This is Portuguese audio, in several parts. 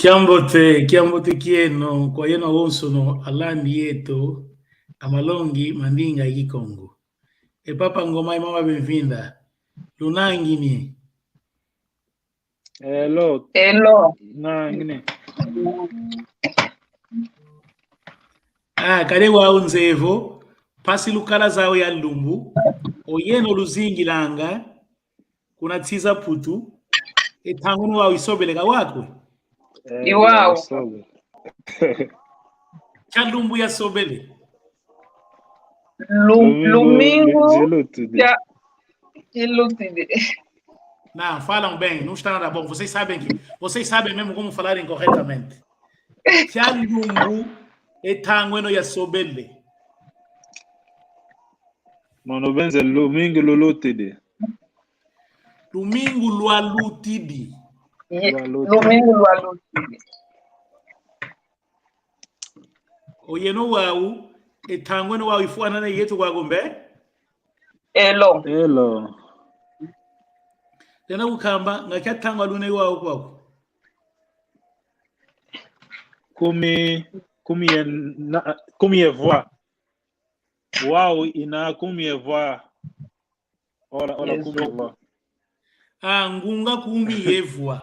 Kiambote kieno kwa yeno wonsono alandi yetu amalongi mandinga ikikongo. Papa ngoma mama benvinda. Lunangini. Hello. Nangini. Kare wa unzevo pasi lukala zao ya lumbu oyeno luzingi langa kuna tsiza putu etangunu wa isobele kawakwe. Iwao. Chalumbu ya sobele. Domingo ya ilutide. Não, falam bem, não está nada bom. Vocês sabem mesmo como falarem corretamente. Chalumbu etangueno ya sobele. Mano benze domingo lulutide. Domingo lualutide. Domingo lualutide. Oyeno wau etangweno wau ifuana na yetu kwa gombe. Elo. Tena ukamba ngakatangwa lune wau kwako. Kumi voix. Wau ina kumi voix. Ora kumi voix. Ngunga kumi yevwa.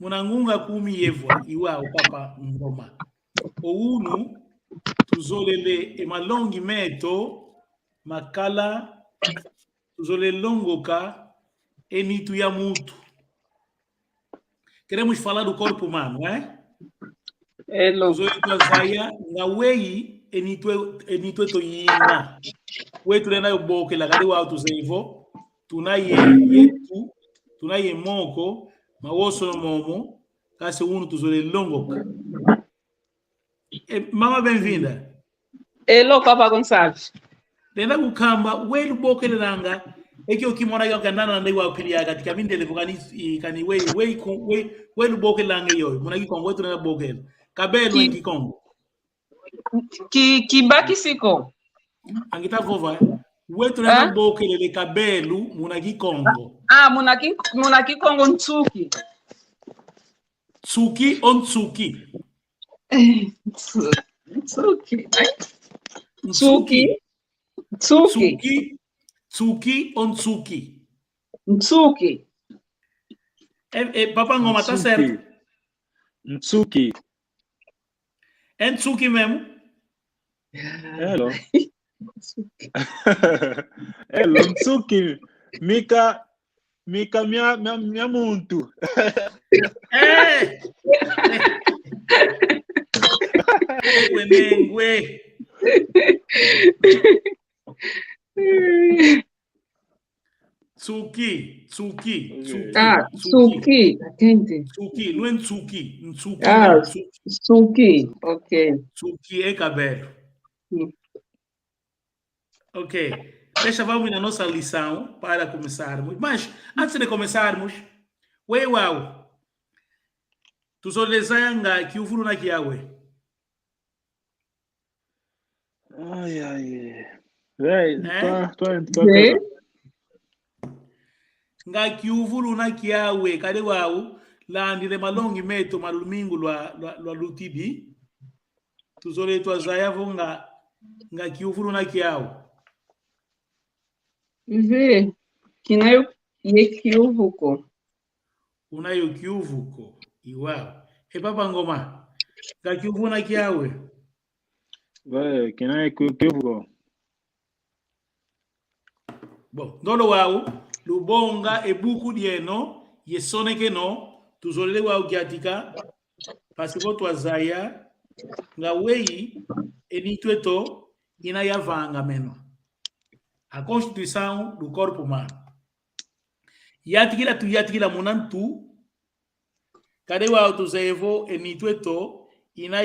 Munangunga kumi yevwa iwao papa ngoma. Ounu tuzolele emalongi meto makala tuzolele longoka enitu ya mutu. Queremos falar do corpo humano, Tuzolele twazaya nga wei enitu eto yina. Wetu lena yoboke la gari wao tuzevo tunaye yetu tunaye moko mawoso no momo kasi unu tuzolele longoka. Mama benvinda. Elo Papa Gonçalves. Lenda kukamba welu bokele langa eki okimona yo kandana ndai wa pilia katika mindele vugani kani welu bokele langa yo mona ki kongo tu na bokele kabelo en Kongo ki baki siko angita vova wetu na bokele le kabelu mona ki Kongo mona ki Kongo ntsuki tsuki on tsuki Tsuki on tsuki. Ntsuki. Papa ngoma tá certo. Ntsuki. É Ntsuki mesmo? Hello. Hello, Ntsuki. Mika minha muntu. Nengue. Tsuki. Tsuki. Atende. Tsuki, não é Tsuki. Tsuki. Ok. Tsuki é cabelo. Ok. Vamos na nossa lição para começarmos. Mas, antes de começarmos, uau. Tu só desanga que o furo na kiawe. Ai. Véi, tô. Nga kiuvulu na kiawe kade wau landile malongi meto malumingu lwa lutibi tuzole twazaya vonga nga kiuvulu na kiawe kinayo yekiuvuko unayo kiuvuko iwao papa ngoma nga kiuvulu na kiawe véi kinayo kiuvuko bon dolo wau lubonga ebuku dieno yesoneke no tuzolele wau kiatika pasipo twazaya nga wei enitueto ina yavanga meno a constituição do corpo humano yatikila munantu kade wau tuzevo enitueto ina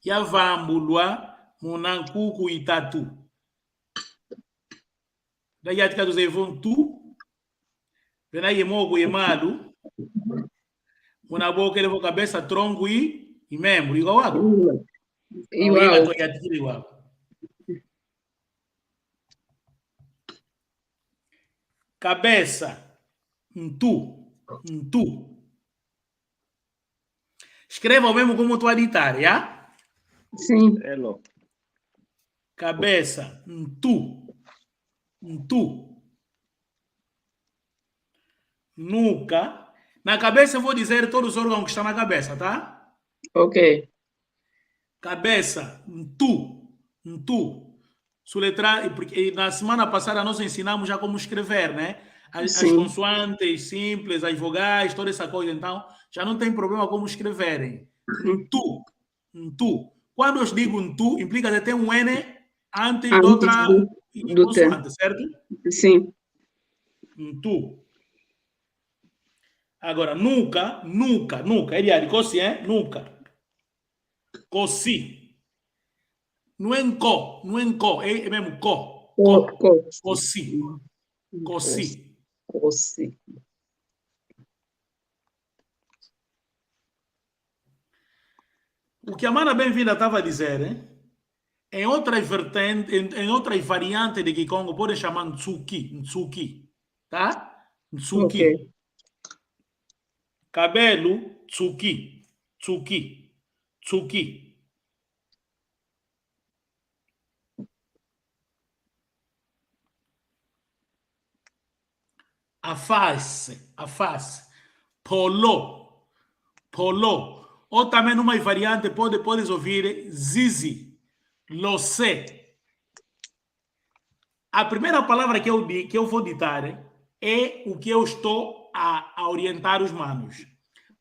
yavambulwa munankuku itatu da yatika tuzevo ntu vena yemogo yemalu munabokele vo cabeça tronco e membro igual wako Iwao. yatikile wako Cabeça, ntu, ntu. Escreva o mesmo como tu a ditar, já? Sim. Elo. Cabeça, ntu, ntu. Nuca. Na cabeça eu vou dizer todos os órgãos que estão na cabeça, tá? Ok. Cabeça, ntu, ntu. Soletrar, porque na semana passada nós ensinamos já como escrever, né? As Sim. consoantes simples, as vogais, toda essa coisa. Então, já não tem problema como escreverem. Ntu, ntu. Quando eu digo ntu, implica que tem um N antes de Antes outra do T. consoante, certo? Sim. Ntu. Agora, nuca, nuca, nuca. É de cossi, hein? Nuca. Cossi. Não é có, não é có, é mesmo có, có. Cossi, cossi. Cossi. O que a Mana Bem-vinda estava a dizer, hein? Em outras vertentes, em outras variantes de Kikongo, podem chamar Ntsuki, Ntsuki, tá? Ntsuki. Ok. Cabelo, Tsuki, Tsuki, Tsuki. A face, polo, polo. Ou também numa variante, podes ouvir zizi, lo sé. A primeira palavra que eu vou ditar é o que eu estou a orientar os manos.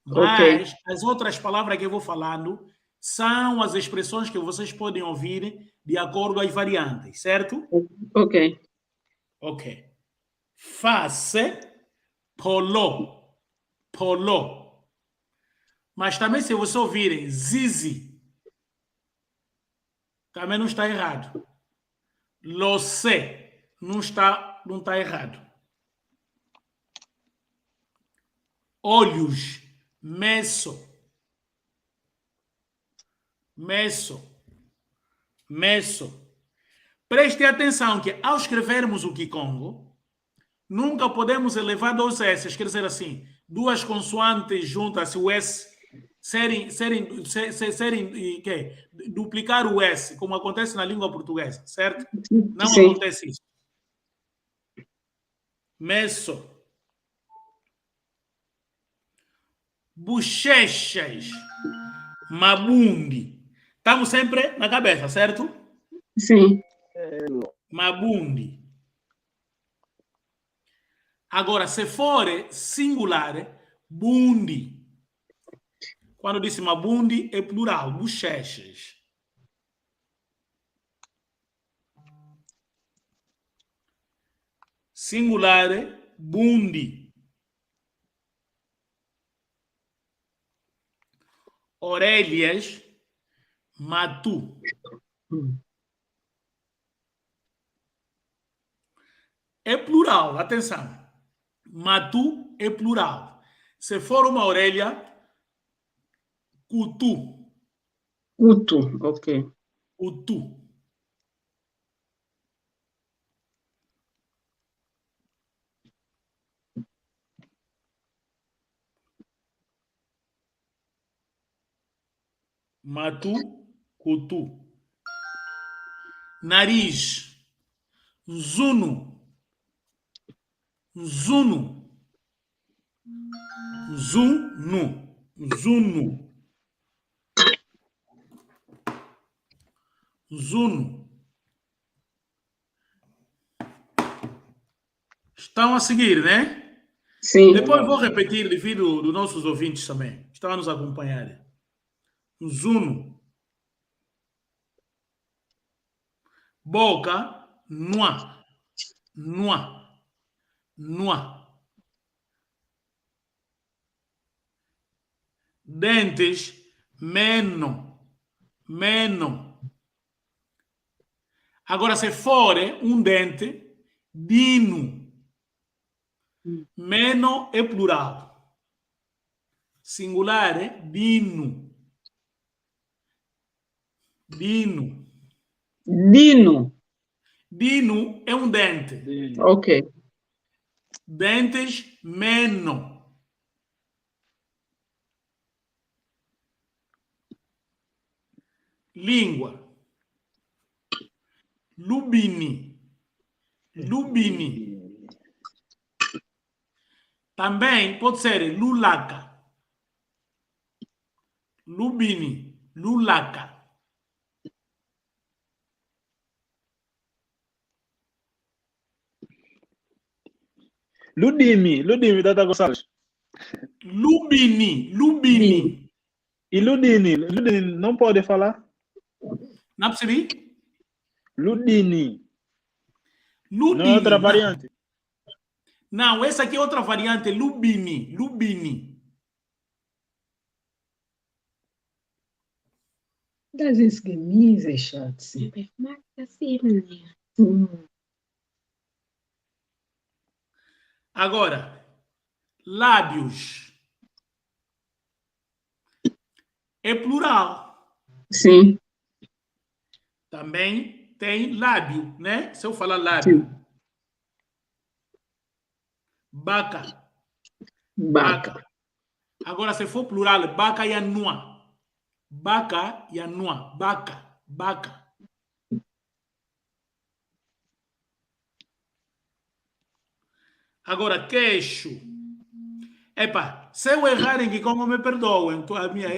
Ok. Mas as outras palavras que eu vou falando são as expressões que vocês podem ouvir de acordo às variantes, certo? Ok. Ok. Face, polo, polo. Mas também se você ouvirem zizi, também não está errado. Lo sé, não está errado. Olhos, meso, meso, meso. Preste atenção que ao escrevermos o Kikongo, nunca podemos elevar dois S, quer dizer assim, duas consoantes juntas, o S serem que duplicar o S, como acontece na língua portuguesa, certo? Não Sim. acontece isso. Meso. Bochechas. Mabundi. Estamos sempre na cabeça, certo? Sim. Elo. Mabundi. Agora, se for singular, bundi. Quando disse mabundi, é plural, bochechas. Singular, bundi. Orelhas, matu. É plural, atenção. Matu é plural. Se for uma orelha, cutu. Cuto. Ok. Cutu. Matu, cutu. Nariz, zuno. Zuno. Zuno. Zuno. Zuno. Estão a seguir, né? Sim. Depois vou repetir devido dos nossos ouvintes também. Estão a nos acompanhar. Zuno. Boca, noa. Noa. Noa. Dentes, meno. Meno. Agora, se for um dente, dino. Meno é plural. Singular é dino. Dino. Dino. Dino é um dente. Dino. Ok. Dentes, meno. Língua. Lubini. Lubini. Também pode ser lulaca. Lubini. Lulaca. Ludimi, Tata Gonçalves. Lubini. E Ludini não pode falar? Não percebi? Ludini. Não é outra variante? Não, essa aqui é outra variante. Lubini. Das esse Gemüse, Schatz. Ich mag das eben nicht. Agora, lábios. É plural. Sim. Também tem lábio, né? Se eu falar lábio. Sim. Baca. Baca. Agora, se for plural, baca e anua. Baca e anua. Baca. Agora, queixo. Epa, se eu errar em Kikongo, me perdoem.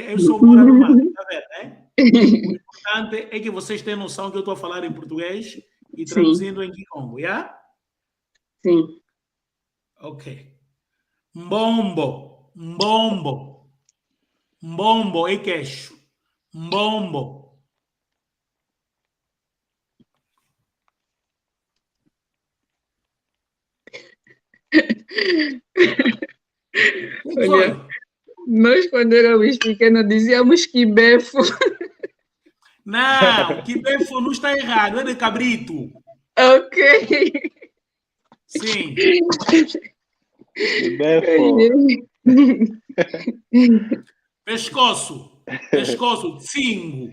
Eu sou morador, tá vendo, né? O importante é que vocês tenham noção que eu estou a falar em português e traduzindo em Kikongo, já? Sim. Ok. Mbombo é queixo. Mbombo. Olha, nós quando éramos pequenos dizíamos que befo. Não, que befo não está errado, é de cabrito. Ok. Sim. Befo. Pescoço, tsingo.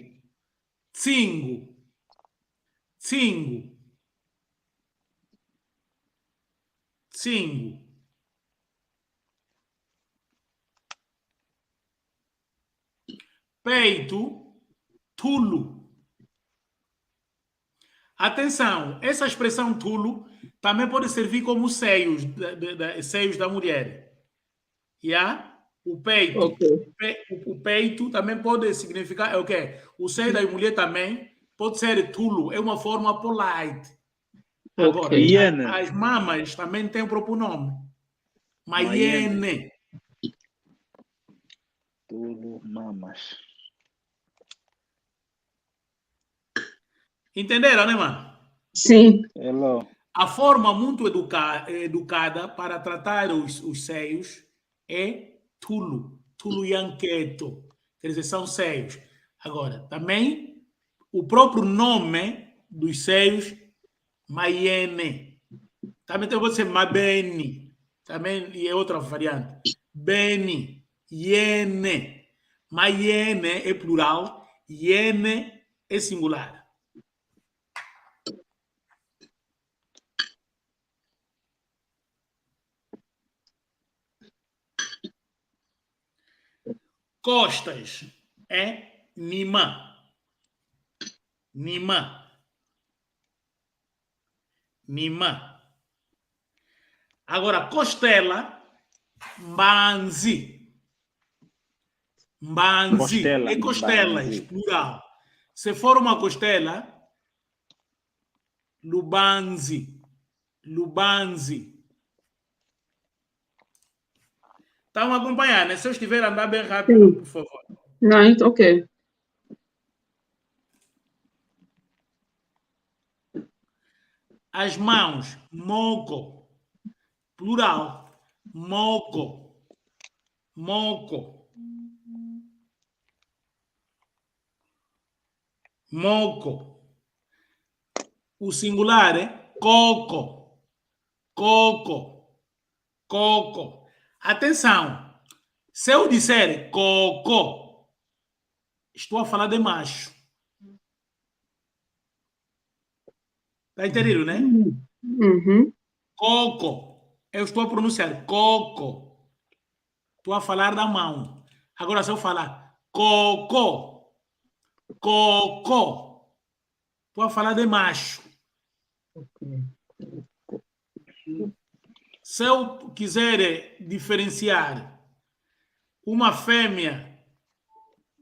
Peito, tulo. Atenção, essa expressão tulo também pode servir como seios, seios da mulher. Yeah? O peito. Okay. O peito também pode significar, é o quê? O seio da mulher também pode ser tulo, é uma forma polite. Agora, as mamas também têm o próprio nome. Maiene. Tudo mamas. Entenderam, né, mano? Sim. Hello. A forma muito educada para tratar os seios é tulo yanqueto. Quer dizer, são seios. Agora, também o próprio nome dos seios, maiene. Também pode ser mabeni. Também é outra variante. Beni, iene. Maiene é plural, iene é singular. Costas é nima. Agora, costela, mbanzi. É costelas, plural. Se for uma costela, lubanzi. Estão acompanhando, né? Se eu estiver a andar bem rápido, por favor. Não, ok. As mãos, moco. Plural, moco. O singular é coco. Atenção, se eu disser coco, estou a falar de macho. Tá entendendo, né? Uhum. Coco. eu estou a pronunciar coco. Estou a falar da mão. Agora, se eu falar cocô, cocô, estou a falar de macho. Se eu quiser diferenciar uma fêmea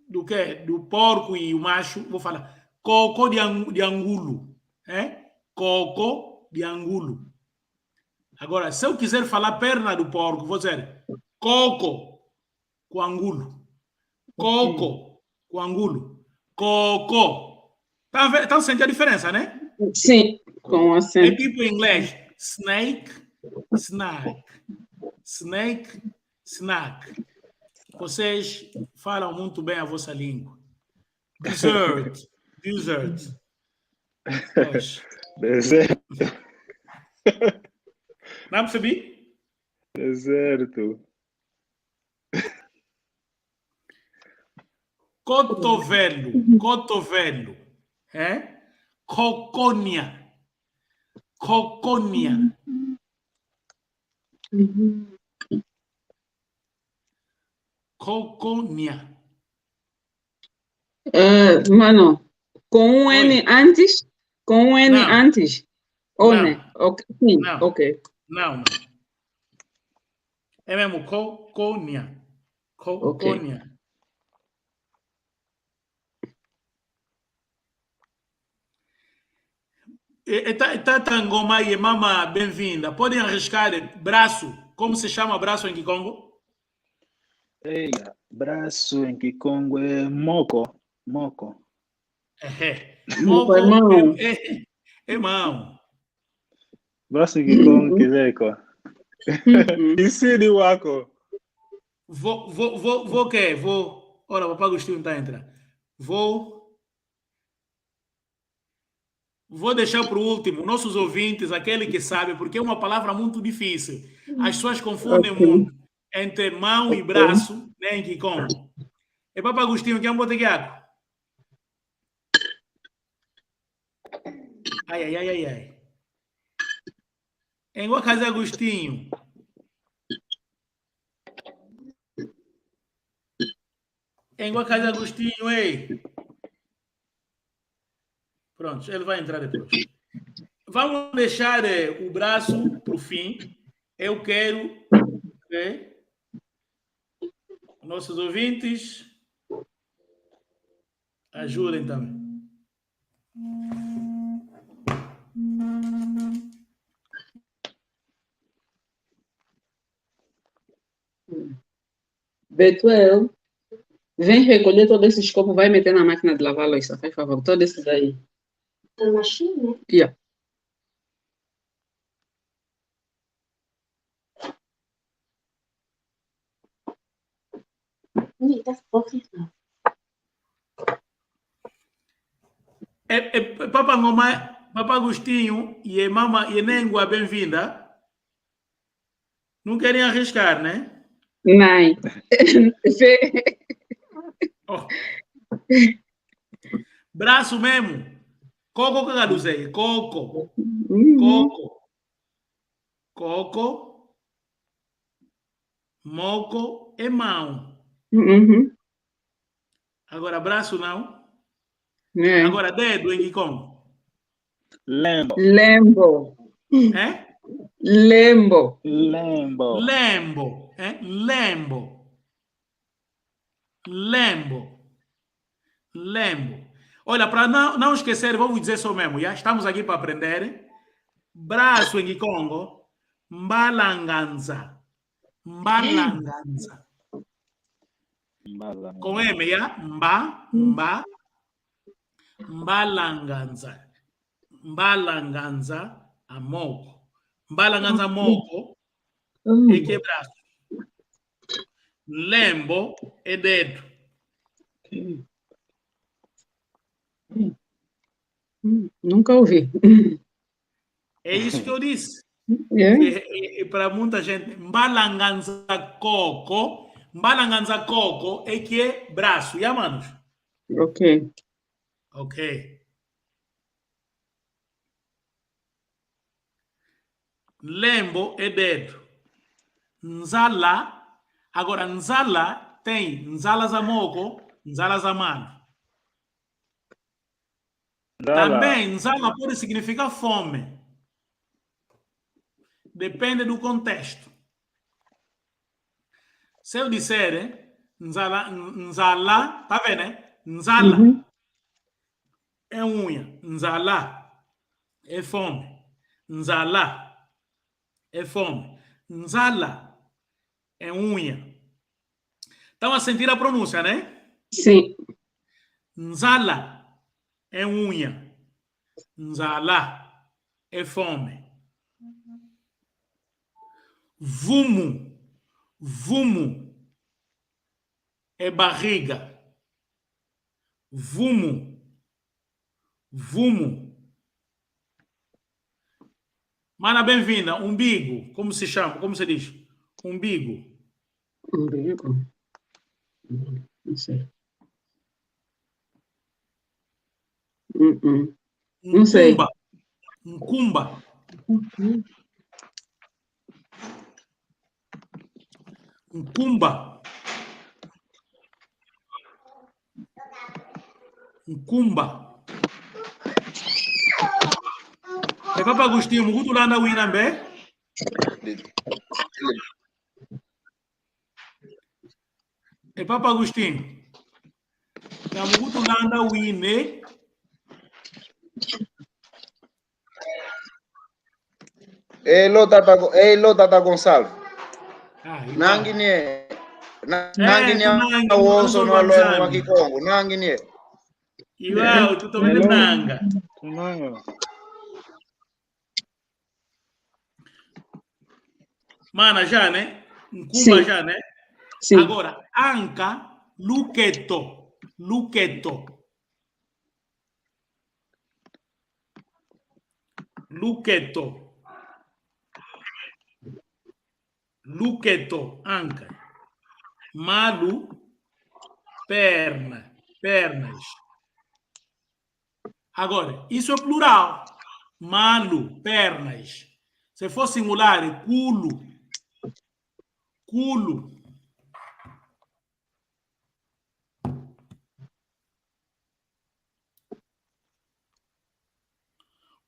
do quê? Do porco e o macho, vou falar coco de angulo. Coco de angulo. Agora, se eu quiser falar perna do porco, vou dizer coco com angulo. Coco com angulo. Cocô. Tá sentindo a diferença, né? Sim, com É acento. tipo em inglês. Snake, snack. Snake, snack. Vocês falam muito bem a vossa língua. Dessert. Dessert. Pois. Deserto. Não percebi? Deserto. Cotovelo. Cotovelo. Cocônia. Cocônia. Cocônia. Mano, com um Oi. N antes? Com um N Não. antes? Ou Não. né? Okay. Sim, Não. ok. Não, não. É mesmo cocônia. Cocônia. Tangoma e mama, bem-vinda. Podem arriscar braço. Como se chama braço em Kikongo? Eia, braço em Kikongo é moco. Moco. Moco Foi mão. é mão. Braço em Kikongo, Kizeko. Isiri wako. Vou o quê? Vou. Olha, o papai Agostinho está a entrar. Vou deixar para o último, nossos ouvintes, aquele que sabe, porque é uma palavra muito difícil. As pessoas confundem muito entre mão e braço, né, em Kikongo. É papai Agostinho, que é um botequiaco. Ai. Em casa Agostinho. Em casa Agostinho, ei. Pronto, ele vai entrar depois. Vamos deixar o braço para o fim. Eu quero que nossos ouvintes ajudem também. Betuel, vem recolher todos esses copos, vai meter na máquina de lavar louça, faz favor, todos esses aí. The machine? Yeah. Wait, that's okay. Papa Ngoma, Papa Agostinho e Mama e Nengua, bem-vinda. Não querem arriscar, né? Não. Oh. Braço mesmo. Coco que eu usei. Coco. Coco. Moco é mão. Agora, braço não. Agora, dedo em Kikongo. Lembo. Lembo. Lembo. Lembo. Olha, para não esquecer, vamos dizer só mesmo, já estamos aqui para aprender. Braço em Kikongo, mbalanganza. Com M, já? Mbalanganza. Mbalanganza a moco. Mbalanganza moco é que é braço. Lembo é dedo. Nunca ouvi. É isso que eu disse. Yeah. Para muita gente, mbalanganza coco é que é braço. Já, manos? Ok. Lembo é dedo. Nzala. Agora, nzala tem nzala za moco, nzala za mano. Também, nzala pode significar fome. Depende do contexto. Se eu disser, nzala, tá vendo, né? Nzala é unha. Nzala é fome. Nzala é fome. Nzala é unha. Estão a sentir a pronúncia, né? Sim. Nzala é unha. Nzala é fome. Vumo. Vumo é barriga. Vumo. Vumo. Mana, bem-vinda. Umbigo. Como se chama? Como se diz? Umbigo. Umbigo. Não sei. Não sei. Ncumba. Ncumba. Ncumba. É Papa Agostinho, muito lá na Winambé. É Papa Agostinho. Tá muito lá na Winé. Elo Tata Gonçalo. Nanginie. Nanginie awoso no alo wa Kikongo. Nanginie. Iwao, tu também nanga. Mana, já, né? Ncumba, já, né? Sim. Agora, anca, luqueto. Luqueto. Luqueto. Luqueto, anca. Malu, perna. Pernas. Agora, isso é plural. Malu, pernas. Se for singular, é culo. Culo.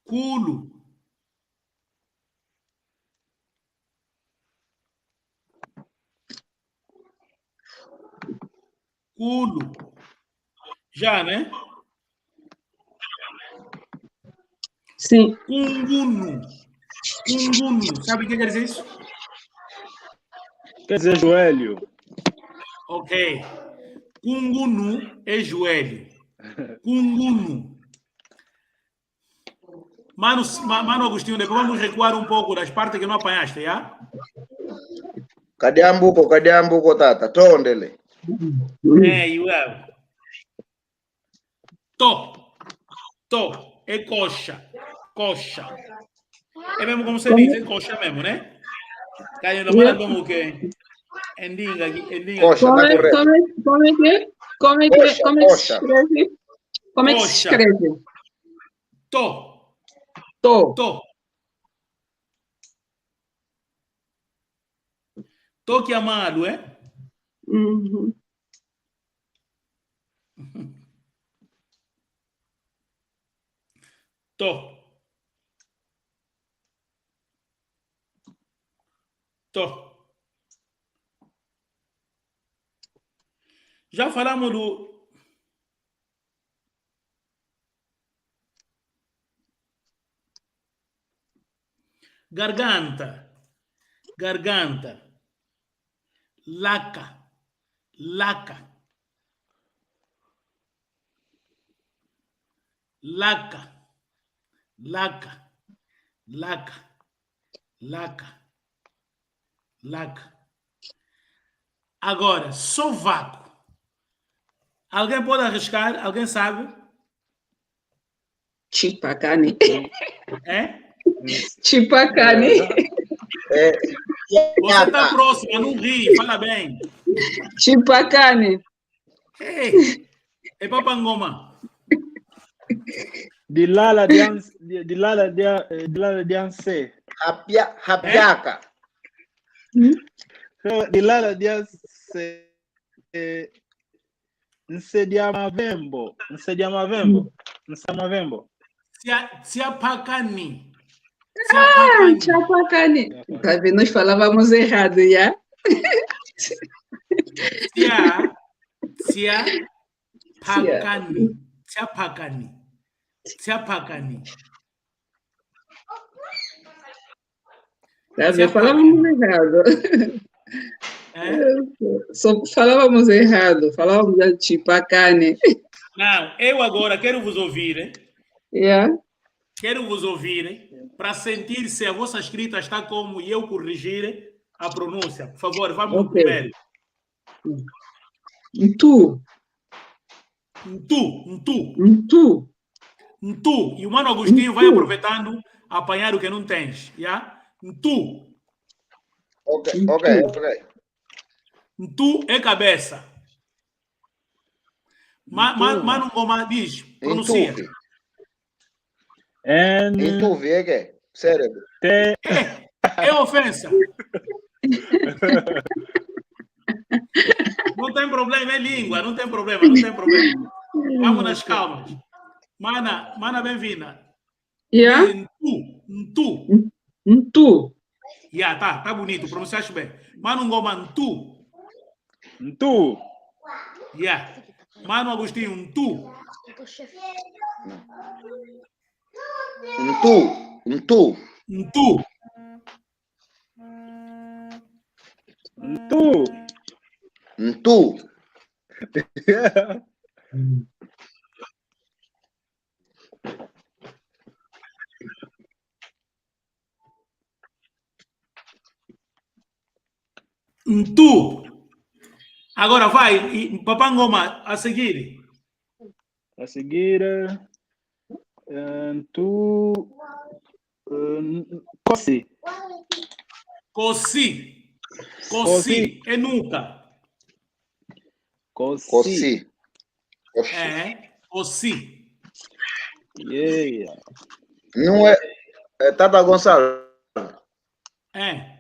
Culo. Culo. Já, né? Sim. Cunguno. Cunguno. Sabe o que quer dizer isso? Quer dizer joelho. Ok. Cunguno é joelho. Cunguno. Mano Agostinho, depois vamos recuar um pouco das partes que não apanhaste, já? Cadê ambuco, Tata? Tondele. Uau. To. É coxa. Coxa. É mesmo como você diz, é coxa mesmo, né? Caiu na mala como que... Endinga aqui, endinga. Coxa, tá correto. Como é que se escreve? Como é que se escreve? To. Toque amado, é? To. Já falamos do... Garganta. Laca. Agora, sovaco. Alguém pode arriscar? Alguém sabe? Chipacane. É? Chipacane. Você está próxima, não ri, fala bem. Chipacane. É Papangoma. Dilala Dianse. Rapiaca. Dilala Dianse. Nsediamavembo. Siapakani. Chapacani. Tá vendo? Nós falávamos errado, já? Siapakani. Tá vendo? Falávamos errado. Só falávamos errado. Falávamos de Chapacani. Não, eu agora quero vos ouvir, hein? Yeah. Quero vos ouvir para sentir se a vossa escrita está como e eu corrigir a pronúncia. Por favor, vamos no primeiro. Tu. E o Mano Agostinho vai aproveitando a apanhar o que não tens. Yeah? Tu. Ok. Tu é cabeça. Mano Goma diz, pronuncia. Entuve, é que? Cérebro. É ofensa. Não tem problema, é língua, não tem problema. Vamos nas calmas. Mana bem-vinda. Yeah. Tu. Yeah, tá bonito, pronunciaste bem. Mano Goma, tu. Yeah. Mano Agostinho, tu. Tu. Tu. Agora vai, Papá Ngoma, a seguir. Tu. Cossi. É nunca. Cossi. Cossi. Yeah. Não é. Tata Gonçalo.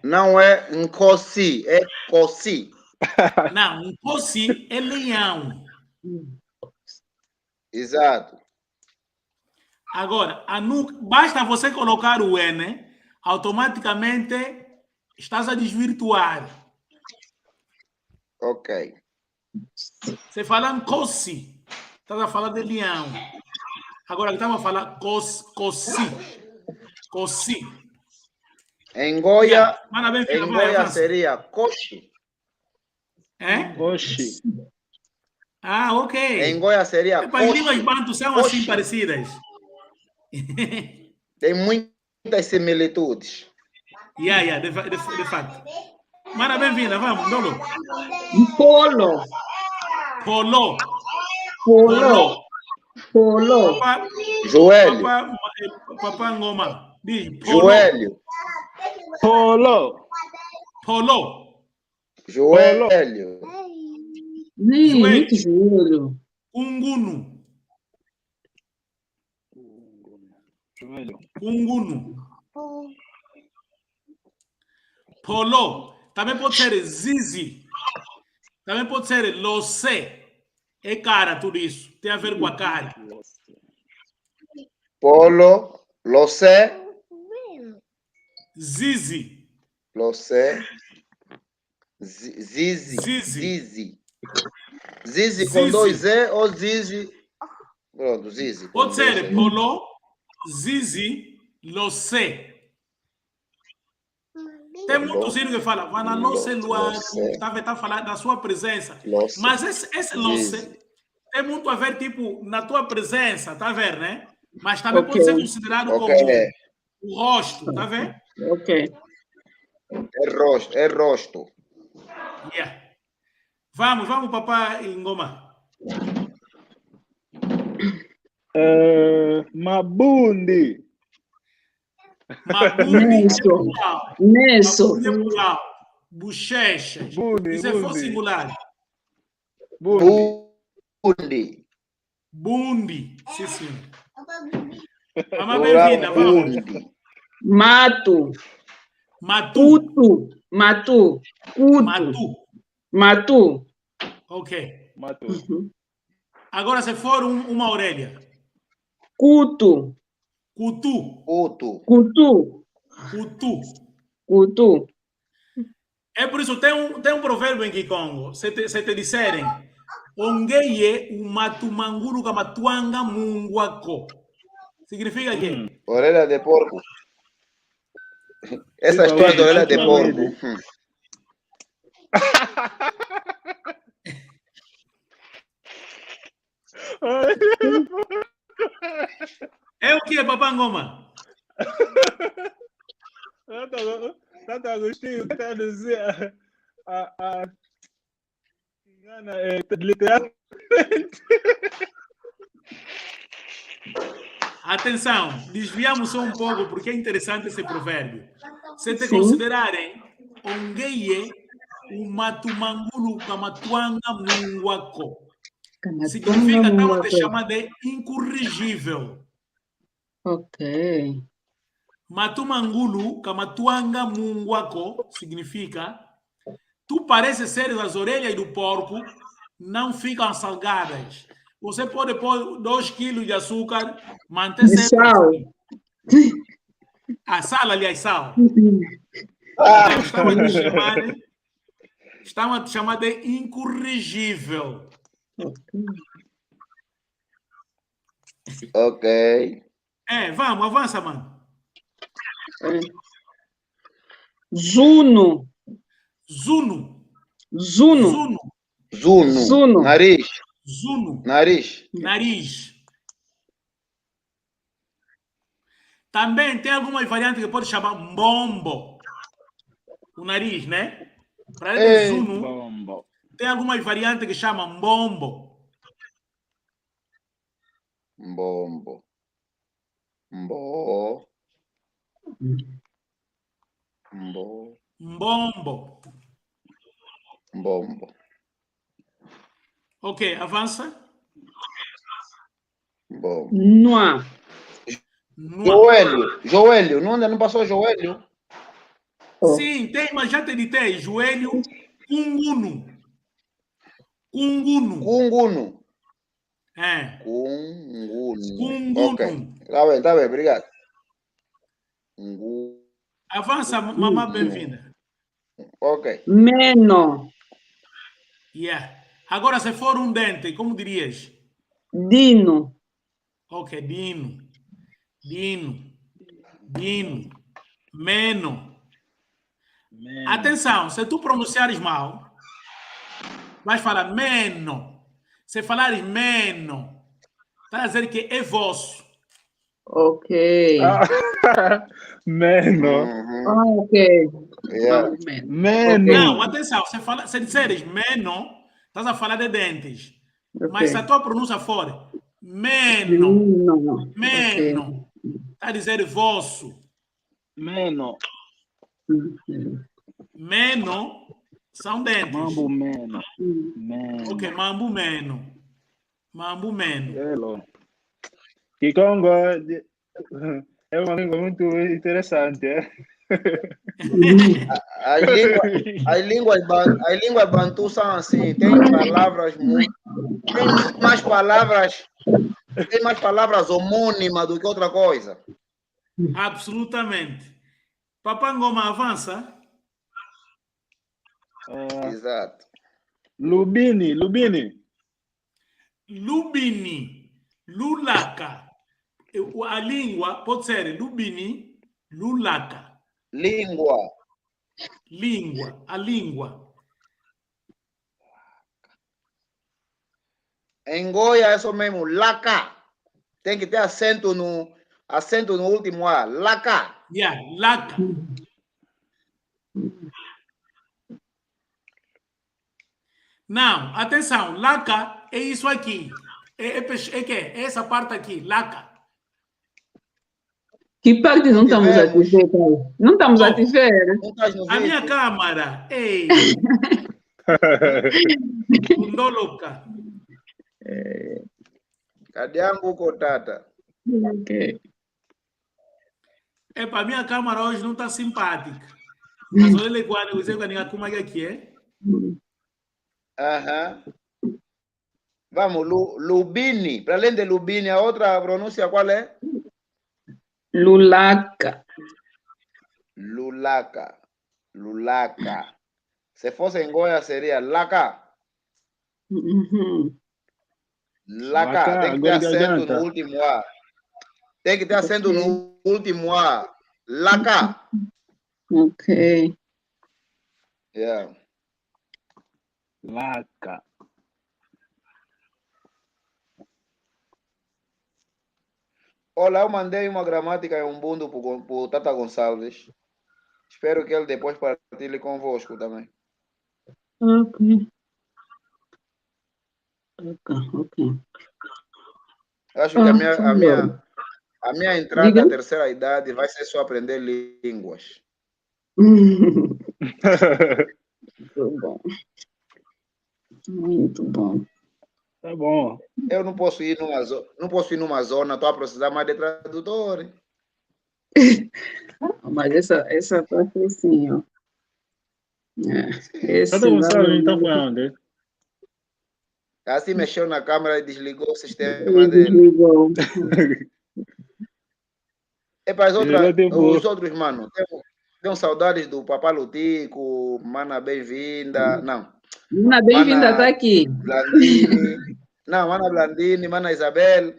Não é um Cossi, é Cossi. Não, um Cossi é leão. Exato. Agora, basta você colocar o N, automaticamente estás a desvirtuar. Ok. Você falando Cossi, estás a falar de leão. Agora estamos a falar Cossi. Em Goiás, Yeah. Seria Coxi. Coxi. Ah, ok. Em Goiás seria As línguas bantu são assim parecidas. Tem muitas similitudes. Yeah, de fato. Mana, bem-vinda, vamos, Dolo. Polo. Joelho. Papá Ngoma. Diz, Joelho. Polo. Joelho. Muito joelho. Cungunu. Polo. Também pode ser Zizi. Também pode ser Lossé. É cara tudo isso. Tem a ver com a cara. Polo. Lossé. Zizi. Lossé. Zizi com dois E ou Zizi? Pronto, Zizi. Pode ser Polo, Zizi, Lossé. Tem muitos sírios que falam, vai na nossa lua, está falando da sua presença. Mas esse Lossé tem muito a ver, tipo, na tua presença, tá vendo, né? Mas também pode ser considerado como o rosto, tá vendo? Ok. É rosto. Yeah. Vamos, papá Ngoma. Mabundi. Nesso. Bochechas. Bundi. Isso é for singular. Bundi. Bundi. Sim, senhor. Ama bem-vinda, vamos. Mato. Matu. Cuto. Matu. Cuto. Matu. Matu. Ok. Matou. Agora, se for uma Aurélia. Cuto. Cutu. Puto. Cutu. Cutu. Cutu. É por isso, tem um provérbio em Kikongo. Se te disserem, ongeye umatumanguru kamatuanga munguako. Significa que? Orelha de porco. Essa história da orelha de porco. É o que, Papangoma? Tanto Agostinho está a dizer literalmente. Atenção, desviamos só um pouco porque é interessante esse provérbio. Se te considerarem, ongeye umatumangulu kamatuanga munguako. Significa, estava te chamar de incorrigível. Ok. Matumangulu kamatuanga munguako significa tu pareces ser das orelhas do porco, não ficam salgadas. Você pode pôr 2 quilos de açúcar, manter De sempre sal. assim. A sal, aliás, sal. Estão a te chamar de incorrigível. Ok. Vamos, avança, mano. Zuno. Zuno. Zuno. Zuno. Zuno. Zuno. Nariz. Zuno. Nariz. Nariz. Também tem algumas variantes que pode chamar mbombo. O nariz, né? Para ele Zuno, Bombo. tem algumas variantes que chamam mbombo. Mbombo. Mbo. Mbo. Mbombo. Mbombo. Ok, avança. Mbombo. Noa. Joelho. Joelho. Não passou joelho? Sim, tem, mas já te ditei. Joelho. Cunguno. Cunguno. Cunguno. Cunguno. Ok. Tá bem, obrigado. Avança, mamãe, bem-vinda. Ok. Meno. Yeah. Agora, se for um dente, como dirias? Dino. Ok, dino. Dino. Dino. Meno. Atenção, se tu pronunciares mal, vais falar meno. Se falares meno, está a dizer que é vosso. Ok. Meno. Ok. Yeah. Meno. Não, atenção, se disseres meno, estás a falar de dentes. Mas se a tua pronúncia for meno, Dino. meno, está a dizer vosso. Meno. Meno são dentes. Mambo meno. Meno. Ok, mambo meno. Mambo meno. Hello. Kikongo é uma língua muito interessante, As línguas bantu são assim, tem palavras muito. Tem mais palavras homônimas do que outra coisa. Absolutamente. Papangoma, avança. Exato. Lubini. Lubini. Lulaca. A língua pode ser Lubini, Lulaca. Língua. Língua. A língua. Em Goiás é isso mesmo, laca. Tem que ter acento no último A. Laca. Yeah, laca. Não, atenção, laca é isso aqui. É essa parte aqui, laca. Que parte não estamos a te ver, cara? Não estamos a te ver. A minha câmara. Ei. Não louca. Cadê a Angu Cotata? Ok. Para minha câmera hoje não está simpática. Mas olha ele quando você vai como é que é? Aham. Vamos, Lubini. Para além de Lubini, a outra pronúncia qual é? Lulaca. Lulaca. Lulaca. Se fosse em Goiás, seria Laca. Uhum. Laca. Tem que ter acento no último A. Tem que ter acento no último A. Laca. Ok. Yeah. Laca. Olha, eu mandei uma gramática em Ubuntu para o Tata Gonçalves. Espero que ele depois partilhe convosco também. Ok. Ok. Acho que a minha entrada Diga. na terceira idade vai ser só aprender línguas. Muito bom. Muito bom. Tá bom. Eu não posso ir numa zona, estou a precisar mais de tradutor. Mas essa parte sim, ó. Tata Gonçalves então foi onde? Assim mexeu na câmera e desligou o sistema Ele dele. desligou. Os outros, mano, tenho saudades do Papá Lutico, Mana Bem-vinda. Não. Mana Bem-vinda está aqui. Blandini. Não, Mana Blandini, Mana Isabel.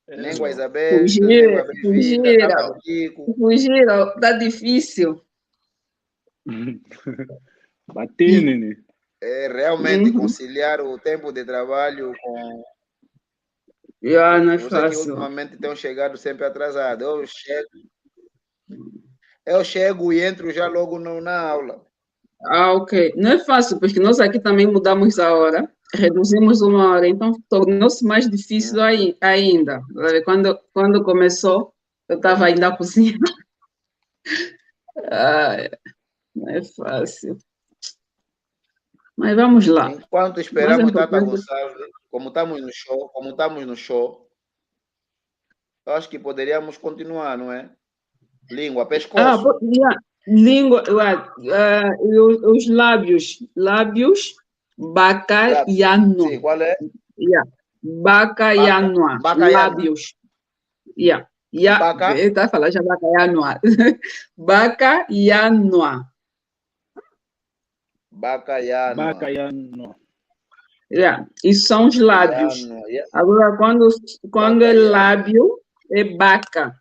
Língua Isabel, Língua Bem-vinda, Tata Lutico. Fugiram, tá difícil. Batini. É realmente conciliar o tempo de trabalho com... Não é Você fácil. que ultimamente tem chegado sempre atrasado. Eu chego e entro já logo na aula. Ok. Não é fácil, porque nós aqui também mudamos a hora, reduzimos uma hora, então tornou-se mais difícil ainda. Quando começou, eu estava ainda a cozinhar. Não é fácil. Mas vamos lá. Enquanto esperamos Tata Gonçalves, como estamos no show, eu acho que poderíamos continuar, não é? Língua, pescoço. Língua, os lábios, bacaiano. Sim, qual é? Bacaiano. Lábios. Está falando já bacaiano. Bacaiano. Bacaiano. Isso são os lábios. Agora, quando é lábio, é baca.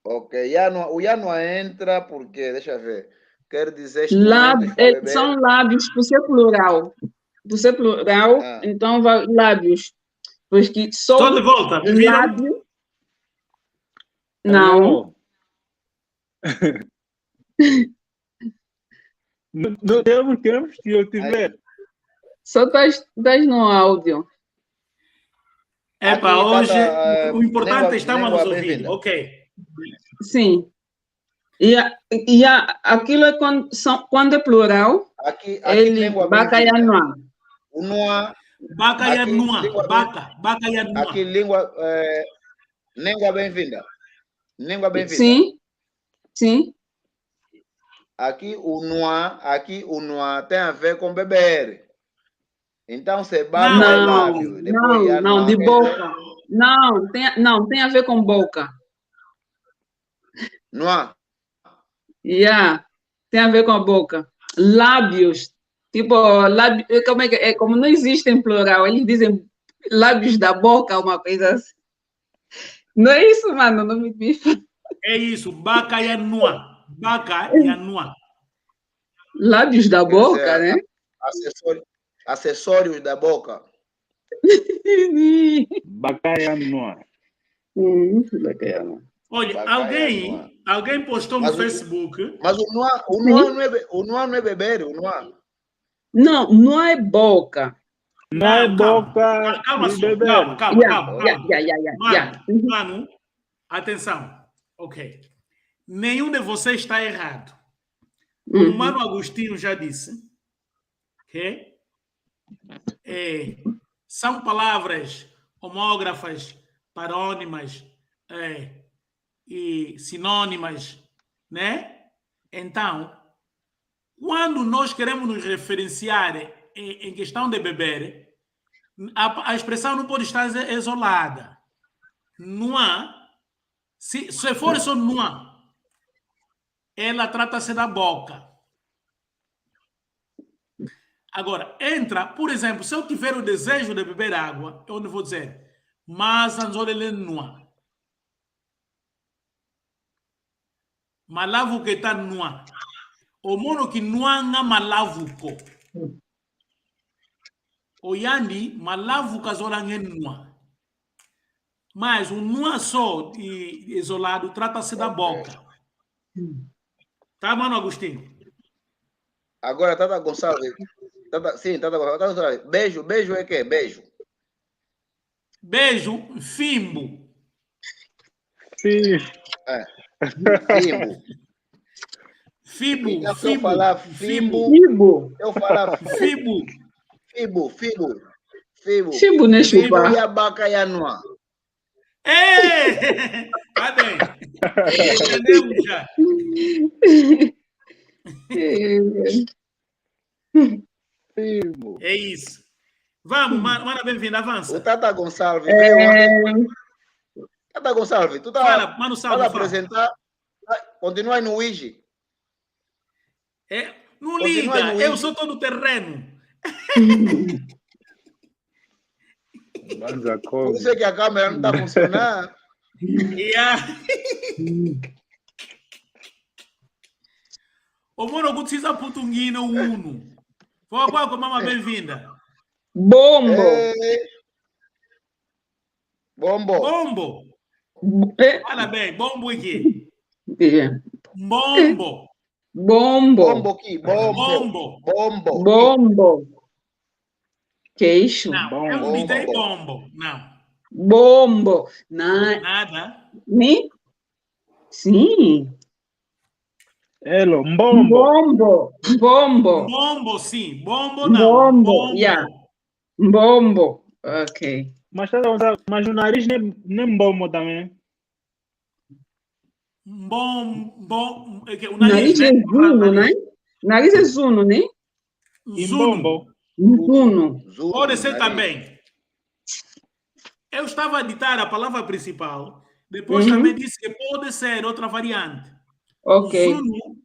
Ok, o Yano entra porque, deixa eu ver, quer dizer... São lábios, por ser plural. Então vai lábios. Porque só Estou de volta, me viram? Lábio... Não. Não temos que eu tiver. Só estás no áudio. Hoje o importante é estamos nos ouvindo. Ok. Sim. E aquilo é quando é plural. Aqui ele bacaianoa. Bacaianoa. Aqui língua bem-vinda. Língua bem-vinda. Sim. Aqui o noa tem a ver com beber. Então você bate o lábio. Não, de boca. Não, tem a ver com boca. Noa. Tem a ver com a boca. Lábios. Tipo, como não existe em plural, eles dizem lábios da boca, uma coisa assim. Não é isso, mano, não me bifa. É isso, bacaianoa. Lábios da boca, né? Acessórios da boca. Bacaianoa. Bacaianoa. Olha, alguém postou no Facebook. Mas o noa não é beber, o noa. Não é boca. Não é boca. Calma, Mano, atenção. Ok. Nenhum de vocês está errado. Como o Mano Agostinho já disse, okay? São palavras homógrafas parônimas e sinônimas, né? Então, quando nós queremos nos referenciar em questão de beber, a expressão não pode estar isolada. Não há. Se for só não, ela trata-se da boca. Agora, entra, por exemplo, se eu tiver o desejo de beber água, eu vou dizer, mas anzolele nua. Malavu que está nua. O mono que nuanga malavuko. O yandi malavu kazola nua. Mas o nua só isolado trata-se da boca. Tá, mano Agostinho? Agora, Tata Gonçalves. Sim, Tata Gonçalves. Beijo é que? Beijo. Beijo, fimbo. Sim. Fimbo. Fibo. Eu falar fimbo. Eu falar Fibo. Fibo, né, Fibo chupa? e a baca e a noa. Tá bem. Entendemos já. Fimbo. É isso. Vamos, mana bem-vinda, avança. O Tata Gonçalves veio ontem. Tata Gonçalves, tu tá Fala, mano, salve, apresentar. Continua aí no Wiji. Não Continua aí liga, no eu Wiji. sou todo terreno. Por isso é que a câmera não está funcionando. O mano precisa putunguina o uno. Qual com mama bem-vinda? Bombo. Bombo. Fala bem, bombo aqui. É. Bombo. Bombo aqui, bombo. Queixo. Não, eu não gritei bombo. Não. Bombo. Nada. Né? Sim. Elo, mbombo. Bombo, sim. Bombo não. Bombo. Yeah. Bombo. Ok. Mas o nariz nem mbombo também. Mbombo. O Nariz é zuno, né? Nariz é zuno, né? Mbombo. Zuno. Pode ser também. Eu estava a ditar a palavra principal. Depois também disse que pode ser outra variante. Ok. Zuno,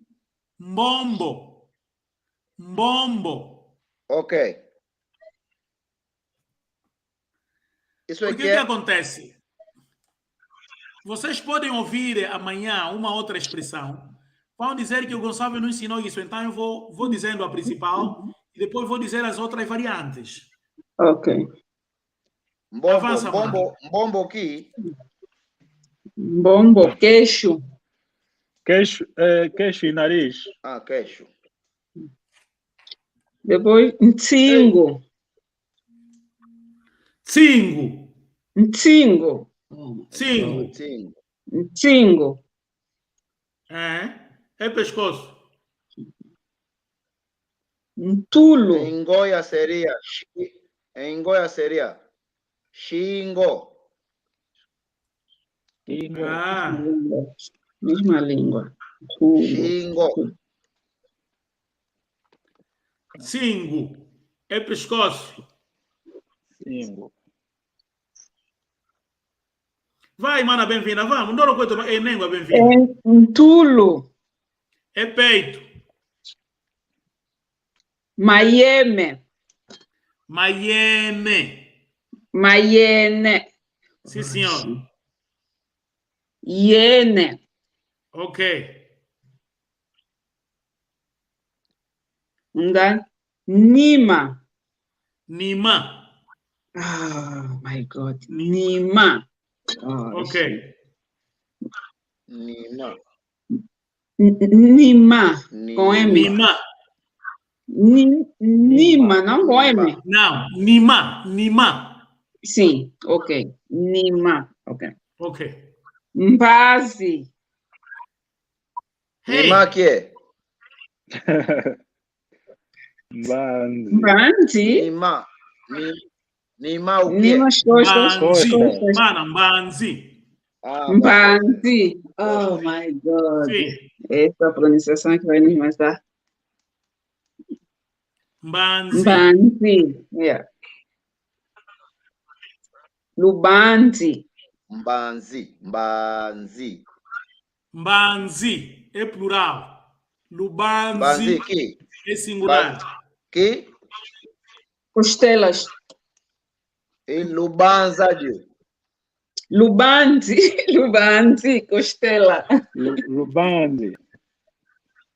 mbombo. Ok. Isso é Porque o que acontece? Vocês podem ouvir amanhã uma outra expressão. Vão dizer que o Gonçalves não ensinou isso. Então eu vou dizendo a principal e depois vou dizer as outras variantes. Ok. Mbombo aqui. Bombo, queixo. Queixo e nariz. Queixo. Depois, ntingo. Cingo. Ntingo. Ntingo. É pescoço. Ntulo. Em Goiás seria xingo. Mesma língua. Cingo. É pescoço. Cingo. Vai, mana, bem-vinda. Vamos. Não coito é língua bem-vinda. É ntulo. É peito. Maieme. Maiene. Sim, senhor. Iene. Ok. Nima. Oh, my God. Nima. Ok. Nima. Com M. Nima, não com M. Não, Nima. Sim, ok. Nima. Ok. Mbazi. Nima que é? Mbanzi. Nima. Nima o quê? Nima as costas. Mbanzi. Costas. Mano, Mbanzi. Ah, Mbanzi. Oh my God. Sim. Essa pronunciação é que vai nos matar. Mbanzi. Mbanzi. Yeah. Lubanzi. Mbanzi. Mbanzi. Mbanzi é plural. Lubanzi Mbanzi que? é singular. Que? Costelas. E Lubanza de. Lubanzi. Lubanzi. Costela. Lubandi.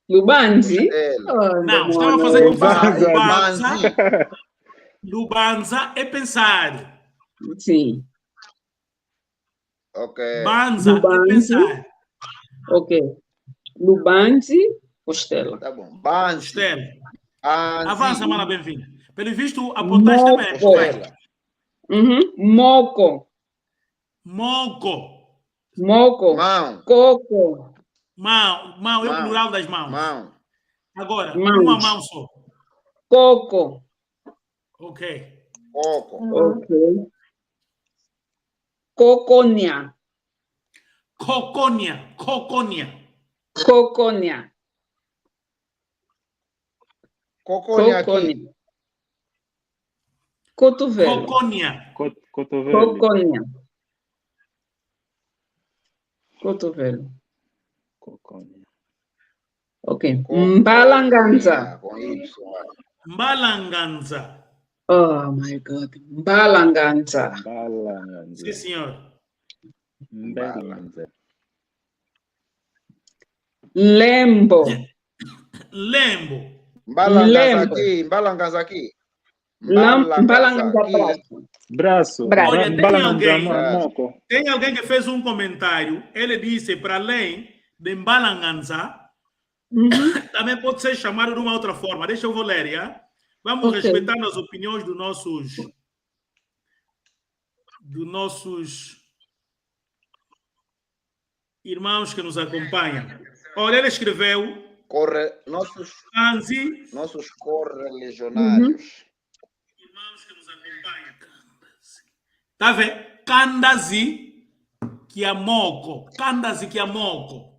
Lubanzi? Costela. Oh, Não, demônio. estava a fazer confusão. Lubanza. Lubanza. Lubanza é pensar. Sim. Ok. Banza é Lubanzi. pensar. Ok. Lubanzi. Costela. Tá bom. Banzi. Costela. Banzi. Avança, mana, bem-vindo. Pelo visto, a potência também é Costela. Moco. Moco. Moco. Mão. Coco. Mão. Mão é o Mão. plural das mãos. Mão. Agora, Mãos. uma mão só. Coco. Ok. Coco. Ok. Coconia. Cocônia. Cocônia. Coconia. Cocônia aqui. Coconia. Cotovelo. Cocônia. Cotovelo. Coconia. Cotovelo. Cocônia. Ok. Mbalanganza. Com Y. Mbalanganza. Oh my God. Mbalanganza. Sim, Mbalanganza. senhor. Mbalanganza. Lembo. Lembo. Mbalangaza Lembo. aqui. Mbalangaza aqui. Mbalanganza aqui. braço. Braço. Braço. Olha, tem Mbalanganza alguém- moco. Tem alguém que fez um comentário. Ele disse, para além de Mbalanganza, também pode ser chamado de uma outra forma. Deixa eu vou ler, já? Vamos Ok. respeitar as opiniões dos nossos irmãos que nos acompanham. Olha, ele escreveu Nossos correligionários. irmãos que nos acompanham. Tá vendo? Kandazi Kiamoko. Kandazi Kiamoko.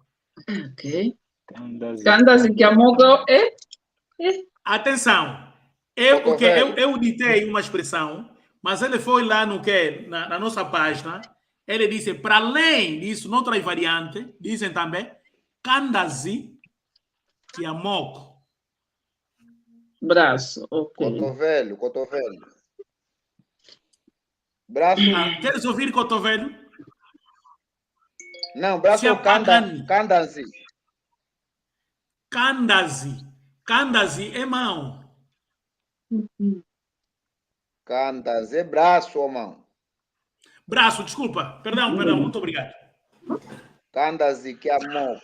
Ok. Kandazi. Kandazi Kiamoko é? Atenção. Eu ditei uma expressão, mas ele foi lá na nossa página. Ele disse, para além disso, noutra variante, dizem também Kandazi Kiamoko. Braço. Ok. Cotovelo. Braço. Queres ouvir cotovelo? Não, braço é o Kandazi. Kandazi é mão. Kandazi é braço ou mão? Braço, desculpa. Perdão, muito obrigado. Kandazi que é mão.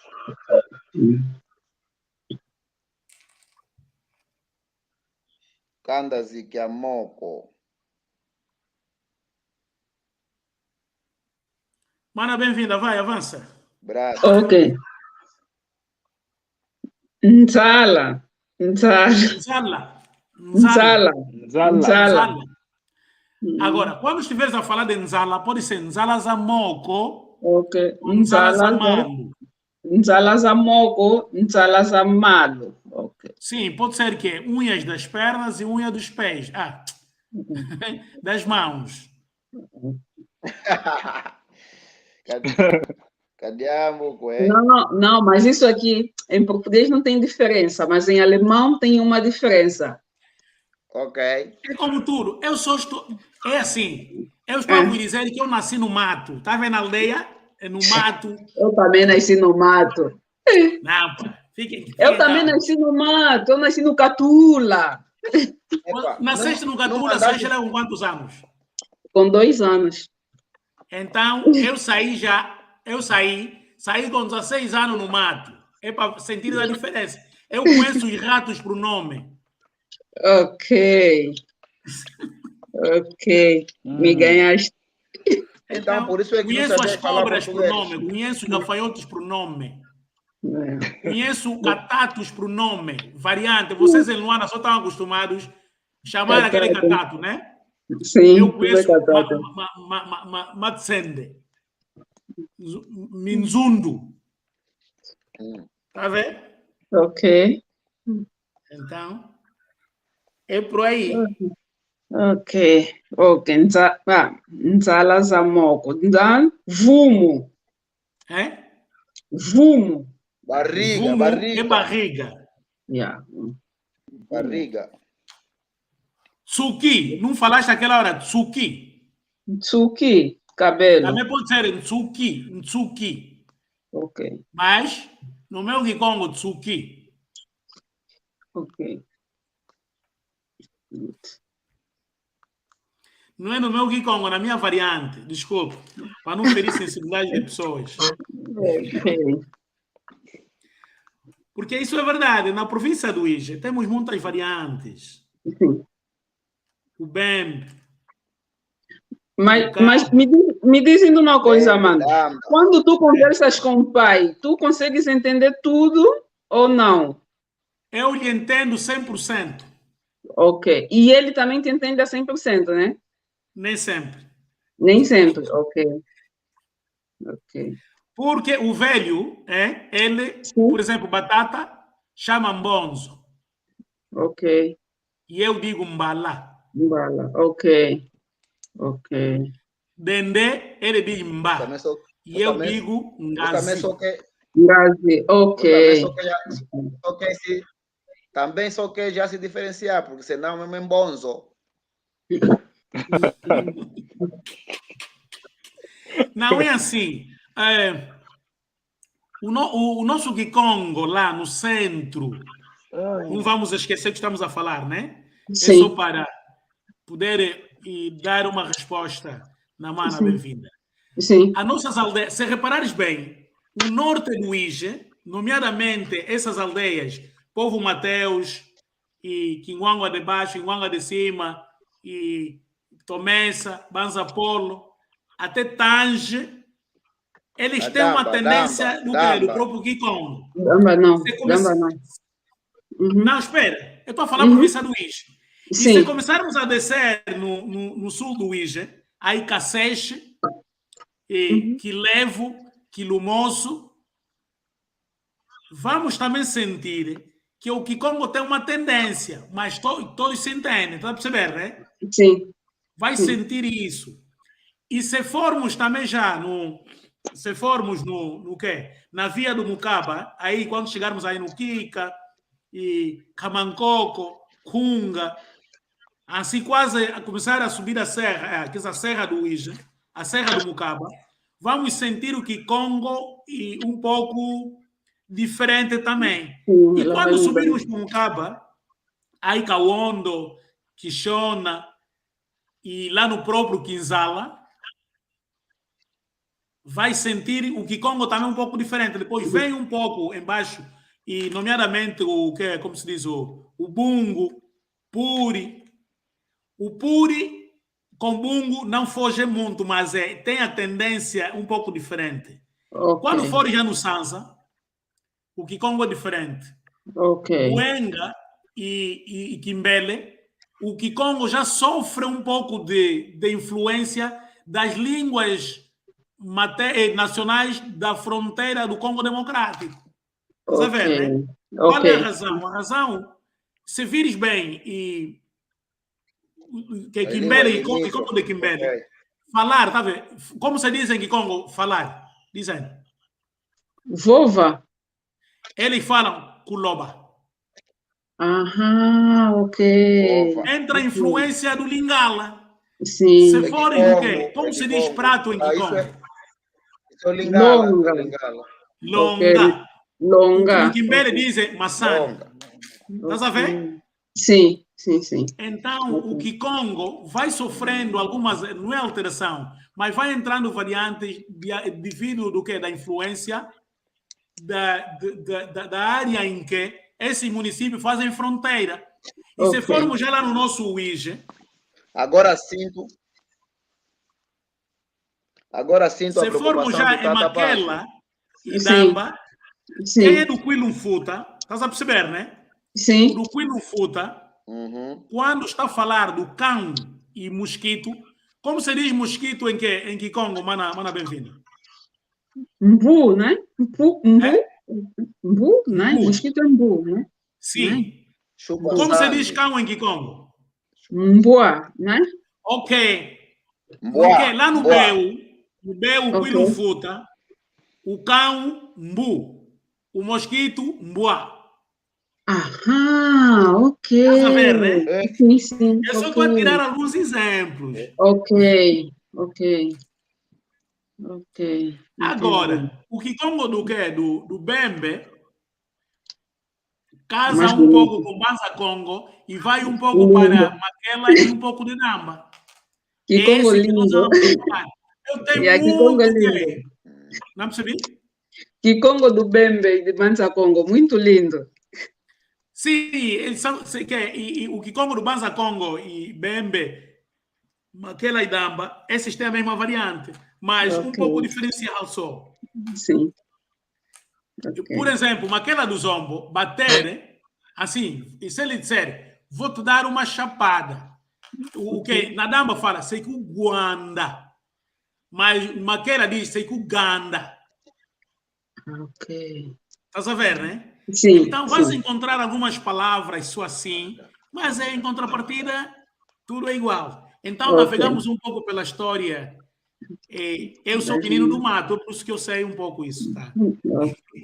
Kandazi que é moco. Mana, bem-vinda. Vai, avança. Braço. Ok. Nzala. Nzala. Agora, quando estiveres a falar de Nzala, pode ser Nzala Zamoko Ok. ou Nzala Zamalo. Nzala Zamoko, Nzala Zamalo. Ok. Sim, pode ser que unhas das pernas e unha dos pés. Das mãos. Cadê a moco, é? Não, mas isso aqui em português não tem diferença, mas em alemão tem uma diferença. Ok. É como tudo. É assim. Eu estou a me dizer que eu nasci no mato. Está vendo na aldeia? É no mato. Eu também nasci no mato. Não, pá. Fiquem Eu também nasci no mato. Eu nasci no Catula. Nasceste no Catula, saíste lá com quantos anos? Com 2 anos. Então, eu saí com 16 anos no mato. É para sentir a diferença. Eu conheço os ratos por nome. Ok. Me ganhaste. Então, por isso é que conheço as cobras por nome, conheço os gafanhotos por nome. Conheço catatos por nome. Variante. Vocês em Luanda só estão acostumados a chamar aquele catato, né? Sim, Eu tudo é conheço catata. Matsende, Minzundu, tá a ver? Ok. Então, é por aí. Ok. Ok. Nzala za moko. Ndan vumo. É? Vumo. Barriga, Vumo é barriga, barriga. Yeah. barriga. Tsuki, não falaste aquela hora, tsuki. Tsuki, cabelo. Também pode ser tsuki, tsuki. Ok. Mas, no meu Kikongo, tsuki. Ok. Não é no meu Kikongo, na minha variante. Desculpa, para não ferir sensibilidade de pessoas. Ok. Porque isso é verdade. Na província do Ije, temos muitas variantes. Sim. O Bembe, Mas me dizendo uma coisa, Bem, mano. dama. Quando tu conversas com o pai, tu consegues entender tudo ou não? eu lhe entendo 100%. Ok. E ele também te entende a 100%, né? Nem sempre. Nem sempre. Ok. Ok. Porque o velho, ele, por Sim. exemplo, batata, chama mbonzo. Ok. E eu digo mbala. Bala. Ok. Ok. Dendê, ele diz mbá. Também só, E eu digo eu também ngazi. só que, Grazi. Ok. eu também só que se, também só que já se diferenciar, porque senão mesmo é bonzo. Não é assim. O nosso Kikongo lá no centro, não vamos esquecer que estamos a falar, né? É só Sim. para poder dar uma resposta na mana Sim. bem-vinda. Sim. As nossas aldeias, se reparares bem, o norte do Ije, nomeadamente essas aldeias, Povo Mateus, e Quinguanga de Baixo, Quinguanga de Cima, e Tomessa, Banza Polo, até Tange, eles A têm uma damba, tendência do quê? Do damba. próprio Kikongo. Gamba não. Se Gamba começa... não. Uhum. Não, espera, eu estou a falar Uhum. província do Ije. E se Sim. começarmos a descer no sul do Ije, aí Caceche, Uhum. Quilevo, Quilumoso, vamos também sentir que o Kikongo tem uma tendência, mas todos se entendem, está a perceber, né? Sim. Vai Sim. sentir isso. E se formos também já se formos no quê? Na via do Mucaba, aí quando chegarmos aí no Kika, e Camancoco, Kunga, assim quase a começar a subir a serra, que é a serra do Uíge, a serra do Mucaba, vamos sentir o Kikongo e um pouco diferente também. Sim. E Ela vai quando mudar. subirmos para o Mucaba, aí Kawondo, Quixona e lá no próprio Quinzala, vai sentir o Kikongo também um pouco diferente. Depois vem um pouco embaixo, e nomeadamente o que, como se diz, o Bungo, Puri. O Puri com Bungo não foge muito, mas tem a tendência um pouco diferente. Ok. Quando for já no Sansa, o Kikongo é diferente. Ok. Muenga e Kimbele, o Kikongo já sofre um pouco de influência das línguas nacionais da fronteira do Congo Democrático. Estás a ver, né? Qual é a Ok. razão? A razão, se vires bem, e que As Kimbele línguas e Congo limítrofes. de Kimbele, Ok. falar, tá vendo? Como se diz em Kikongo, falar? Dizem. Vova. Eles falam Kuloba. Aham, ok. Vova. Entra a influência do Lingala. Sim. Se forem o quê? Como se diz Kikongo. prato em Ah, Kikongo? isso é lingala. Longa. É lingala. Ok. Longa. Em Longa. Kimbele dizem maçã. Longa. Estás a ver? Sim, sim, sim. Então, o Kikongo vai sofrendo algumas, não é alteração, mas vai entrando variantes devido do quê? Da influência da área em que esses municípios fazem fronteira. E se Ok. formos já lá no nosso Uíge, Agora sinto a se formos preocupação já do em Tata Maquela Baixo. e Sim. Damba, Sim. quem é do Quilumfuta, estás a perceber, né? O Sim. do Quilumfuta, Uhum. quando está a falar do cão e mosquito. Como se diz mosquito em Kikongo, mana bem-vinda? Mbu, né? Mbu, né? Mbu. Mosquito é mbu, né? Sim. Chupa Como se sangue. diz cão em Kikongo? Mboa, né? Ok. Mboa, Ok, lá no mboa. Beu, Ok. Quilo Futa, o cão, mbu. O mosquito, mboa. Aham, ok. Estás a ver, né? É, Sim, sim, Eu só ok. estou a tirar alguns exemplos. Ok, ok. Ok, entendi. Agora, o Kikongo do quê? Do Bembe casa Mais um pouco bonito. com Banza Congo e vai um pouco para Lindo. Maquela e um pouco de Namba. Que É Congo esse que nós lindo. vamos falar. Eu tenho E aqui Congo é muito lindo. que... Não percebi? Que Congo do Bembe, de Banza Congo, muito lindo. Sim, eles são, o Kikongo do Banza Congo e Bembe, Maquela e Damba, esses têm a mesma variante, mas um Ok, pouco diferencial só. sim. Ok. Por exemplo, Maquela do Zombo, bater, assim, e se ele disser, vou te dar uma chapada. O que na Damba fala, sei que o Guanda, mas Maquela diz, sei que o Ganda. Ok. Estás a ver, né? Sim, Então, vais sim. encontrar algumas palavras só assim, mas em contrapartida, tudo é igual. Então, Ok. navegamos um pouco pela história. Eu sou menino do mato, por isso que eu sei um pouco isso, tá?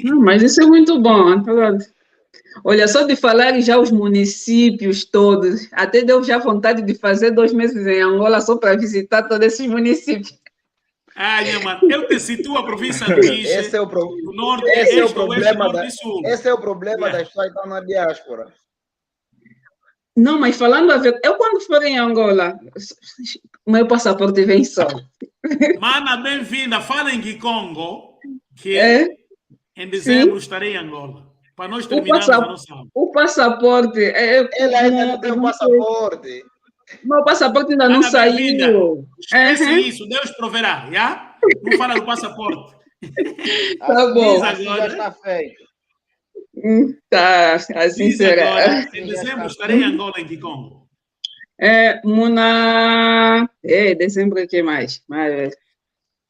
Não, mas isso é muito bom. Olha, só de falar já os municípios todos, até deu já vontade de fazer 2 meses em Angola só para visitar todos esses municípios. Ah, minha mano, eu te situo a província do Ixe, esse é o, pro... do norte, esse é o este, oeste, problema norte e sul. Esse é o problema Yeah. das pessoas que estão na diáspora. Não, mas falando a ver, eu quando for em Angola, o meu passaporte vem só. Mana, bem-vinda. Fala em Kikongo, que É, em sim. dezembro estarei em Angola. Para nós terminarmos a nossa aula. O passaporte, Ele ainda não tem eu um não sei. passaporte. Meu passaporte ainda não Mana, bem-vinda. saiu. Esquece Uhum, isso, Deus proverá, já? Não fala do passaporte. tá Assim, bom. Diz assim já está agora, feito. Tá, assim diz será. agora, em Assim já dezembro está estarei em feito. Angola, em Kikongo. Dezembro o que mais?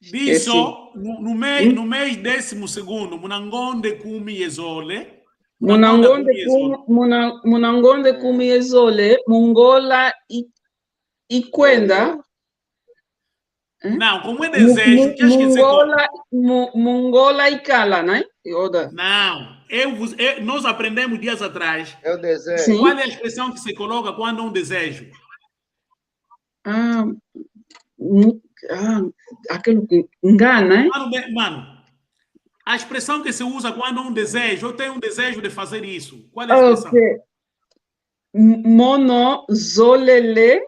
Diz Esqueci. só, no mês 12º, Munangonde Kumi Yezole, Munangonda Kumi Yezole. Munangonde Kumi Ezole, Mongola e Kwenda. Não, como é desejo, que acho que dizer como? Mongola e Kala, né? Não, nós aprendemos dias atrás. Eu desejo. Qual Sim. é a expressão que se coloca quando é um desejo? Ah, aquilo que engana, né? Mano, a expressão que se usa quando é um desejo, eu tenho um desejo de fazer isso. Qual é a Ok. expressão? Monozolele.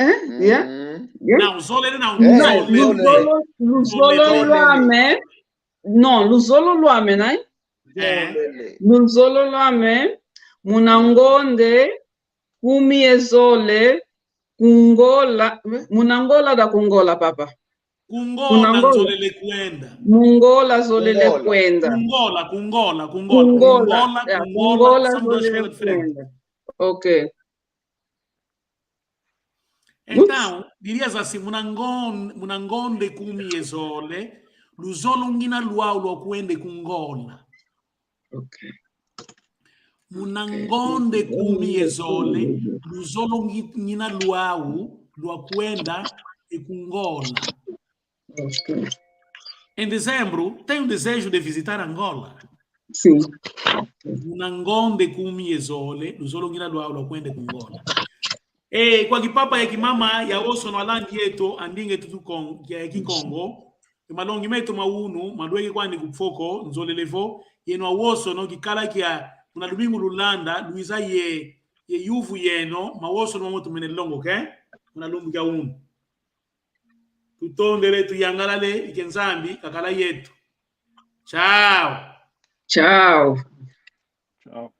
Yeah? Yeah? Não, zolele não. Não, Zolele. Luzolo Luame. Não, Luzolo Luame, né? Zolele. Luzolo Luame. Munangonde. Kumiezole. Kungola. Munangola da Kungola, papa. Kungola nzolele kwenda. Mungola zolele kwenda. Kungola. Kungola São duas zolele coisas diferentes. kwenda. Ok. Então, dirias assim, munangonde kumi ezole, luzolo ngina luau lo kwende kungola. Ok. Munangonde kumi ezole, luzolo ngina luau lo kwenda e kungola. Ok. Em dezembro, tenho desejo de visitar Angola. Sim. Munangonde kumi ezole, luzolo ngina luau lo kwenda e kungola. Kwa kipapa ya kimama ya oso no alangi yetu andinge tutu ya Kikongo malongi metu maunu malweki kwani kupfoko nzolelevo yeno awoso no kikala kia una lumingu lulanda luiza ye yuvu yeno mawoso no moto menelongo ke una lumbu ya unu tutondele tuyangalale ikenzambi kakala yetu. Ciao. Tchau. Tchau.